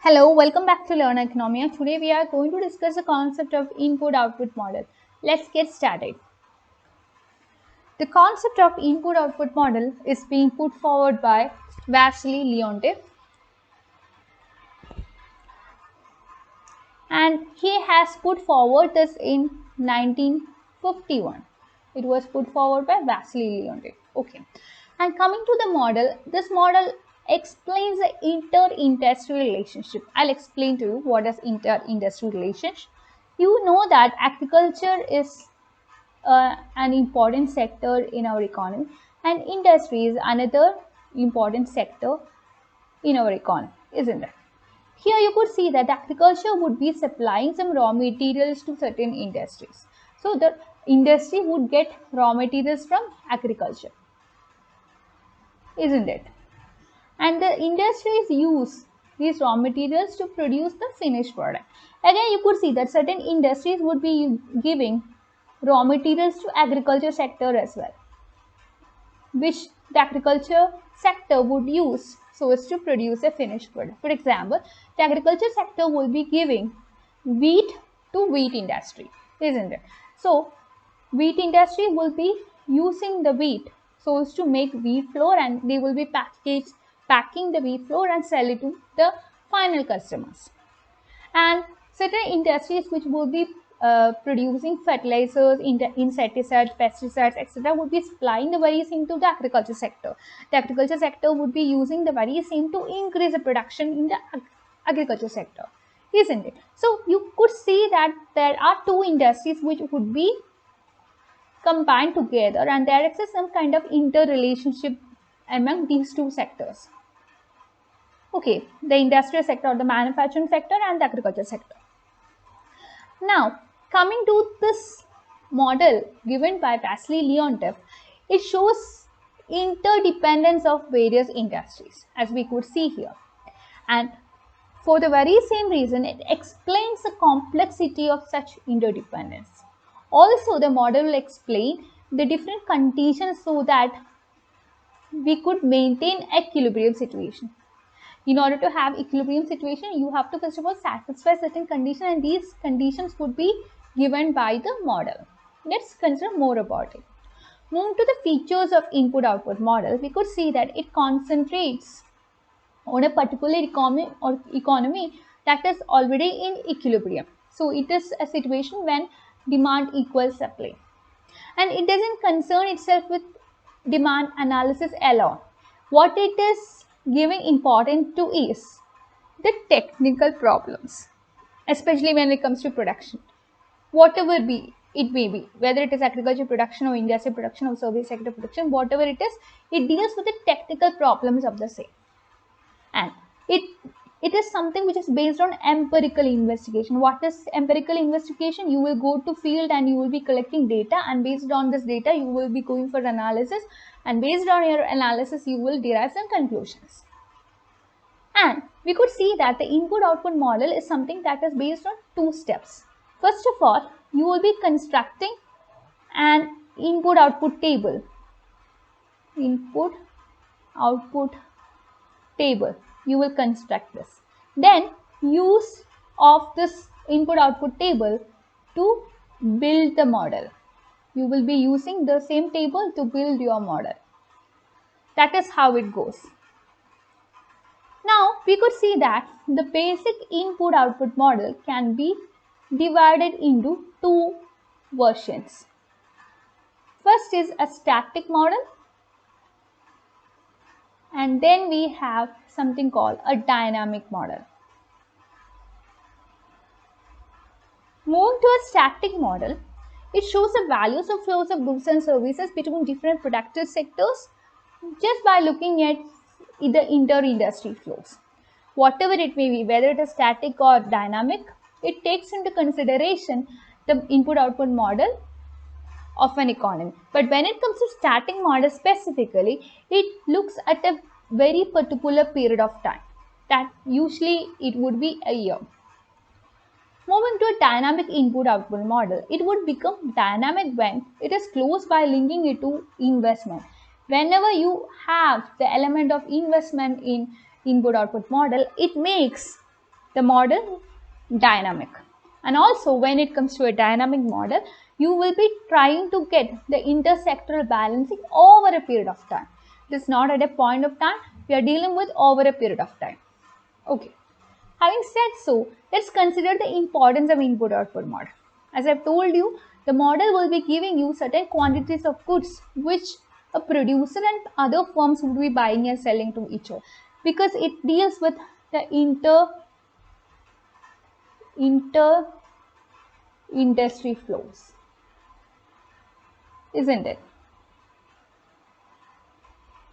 Hello, welcome back to Learn Oikonomia. Today we are going to discuss the concept of input-output model. Let's get started. The concept of input-output model is being put forward by Vasily Leontief, and he has put forward this in 1951. It was put forward by Vasily Leontief. Okay. And coming to the model, this model explains the inter-industry relationship. I'll explain to you what is inter-industry relationship. You know that agriculture is an important sector in our economy, and industry is another important sector in our economy, isn't it? Here you could see that agriculture would be supplying some raw materials to certain industries. So the industry would get raw materials from agriculture, isn't it? And the industries use these raw materials to produce the finished product. Again, you could see that certain industries would be giving raw materials to agriculture sector as well, which the agriculture sector would use so as to produce a finished product. For example, the agriculture sector will be giving wheat to wheat industry, isn't it? So wheat industry will be using the wheat so as to make wheat flour, and they will be packing the wheat flour and sell it to the final customers. And certain industries which will be producing fertilizers, insecticides, pesticides, etc. would be supplying the very same to the agriculture sector. The agriculture sector would be using the very same to increase the production in the agriculture sector, isn't it? So you could see that there are two industries which would be combined together, and there exists some kind of interrelationship among these two sectors. Okay, the industrial sector, the manufacturing sector, and the agriculture sector. Now, coming to this model given by Vasily Leontief, it shows interdependence of various industries, as we could see here. And for the very same reason, it explains the complexity of such interdependence. Also, the model will explain the different conditions so that we could maintain equilibrium situation. In order to have equilibrium situation, you have to first of all satisfy certain conditions, and these conditions would be given by the model. Let's consider more about it. Moving to the features of input-output model, we could see that it concentrates on a particular economy that is already in equilibrium. So it is a situation when demand equals supply, and it doesn't concern itself with demand analysis alone. What it is giving importance to is the technical problems, especially when it comes to production. Whatever it may be, whether it is agriculture production or industrial production or service sector production, whatever it is, it deals with the technical problems of the same. And it is something which is based on empirical investigation. What is empirical investigation? You will go to field and you will be collecting data, and based on this data you will be going for analysis, and based on your analysis you will derive some conclusions. And we could see that the input-output model is something that is based on two steps. First of all, you will be constructing an input-output table. Input-output table. You will construct this. Then use of this input-output table to build the model. You will be using the same table to build your model. That is how it goes. Now we could see that the basic input-output model can be divided into two versions. First is a static model, and then we have something called a dynamic model. Moving to a static model, it shows the values of flows of goods and services between different productive sectors just by looking at the inter-industry flows. Whatever it may be, whether it is static or dynamic, it takes into consideration the input-output model of an economy. But when it comes to static model specifically, it looks at a very particular period of time. That usually it would be a year. Moving to a dynamic input-output model, it would become dynamic when it is close by linking it to investment. Whenever you have the element of investment in input-output model, it makes the model dynamic. And also when it comes to a dynamic model, you will be trying to get the intersectoral balancing over a period of time. It is not at a point of time, we are dealing with over a period of time. Okay. Having said so, let's consider the importance of input-output model. As I've told you, the model will be giving you certain quantities of goods which a producer and other firms would be buying and selling to each other, because it deals with the inter-industry flows, isn't it?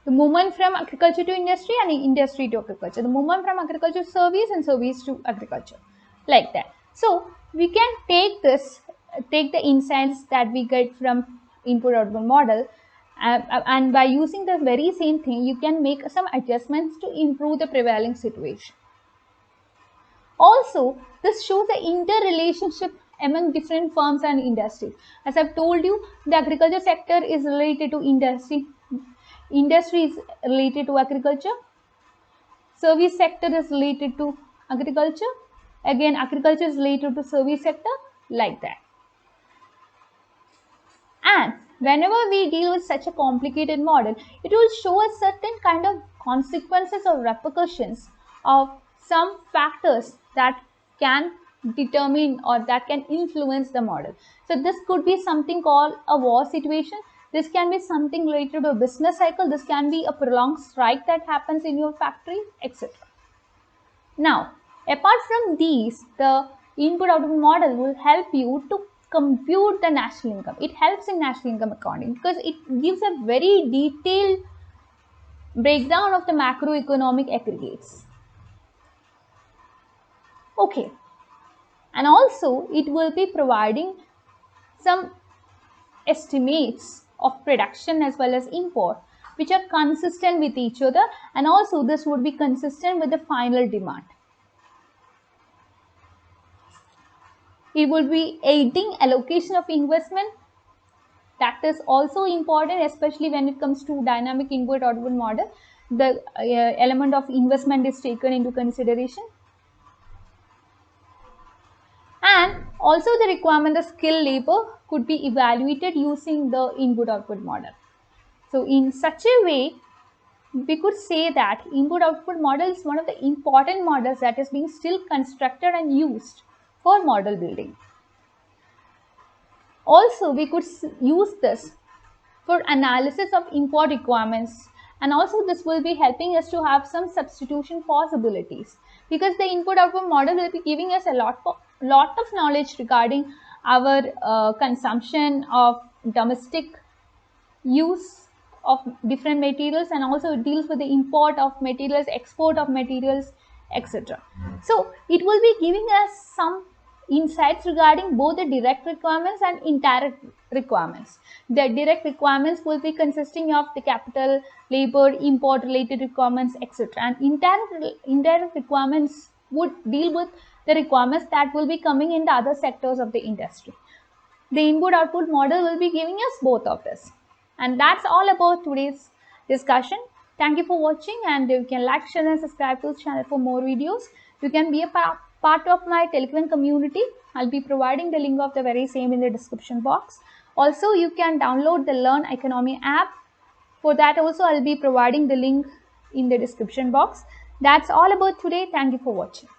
The movement from agriculture to industry and industry to agriculture. The movement from agriculture to service and service to agriculture. Like that. So we can take the insights that we get from input-output model, and by using the very same thing, you can make some adjustments to improve the prevailing situation. Also, this shows the interrelationship among different firms and industries. As I've told you, the agriculture sector is related to industry. Industry is related to agriculture. Service sector is related to agriculture. Again, agriculture is related to service sector, like that. And whenever we deal with such a complicated model, it will show us certain kind of consequences or repercussions of some factors that can determine or that can influence the model. So this could be something called a war situation. This can be something related to a business cycle. This can be a prolonged strike that happens in your factory, etc. Now, apart from these, the input-output model will help you to compute the national income. It helps in national income accounting because it gives a very detailed breakdown of the macroeconomic aggregates. Okay. And also, it will be providing some estimates of production as well as import, which are consistent with each other, and also this would be consistent with the final demand. It will be aiding allocation of investment. That is also important, especially when it comes to dynamic input-output model. The element of investment is taken into consideration. And also the requirement of skilled labor could be evaluated using the input-output model. So in such a way, we could say that input-output model is one of the important models that is being still constructed and used for model building. Also, we could use this for analysis of import requirements, and also this will be helping us to have some substitution possibilities, because the input-output model will be giving us a lot of knowledge regarding our consumption of domestic use of different materials, and also it deals with the import of materials, export of materials, etc. So it will be giving us some insights regarding both the direct requirements and indirect requirements. The direct requirements will be consisting of the capital, labor, import related requirements, etc. And indirect requirements would deal with the requirements that will be coming in the other sectors of the industry. The input-output model will be giving us both of this. And that's all about today's discussion. Thank you for watching, and you can like, share and subscribe to this channel for more videos. You can be a part of my Telegram community. I'll be providing the link of the very same in the description box. Also, you can download the Learn Oikonomia app. For that also, I'll be providing the link in the description box. That's all about today. Thank you for watching.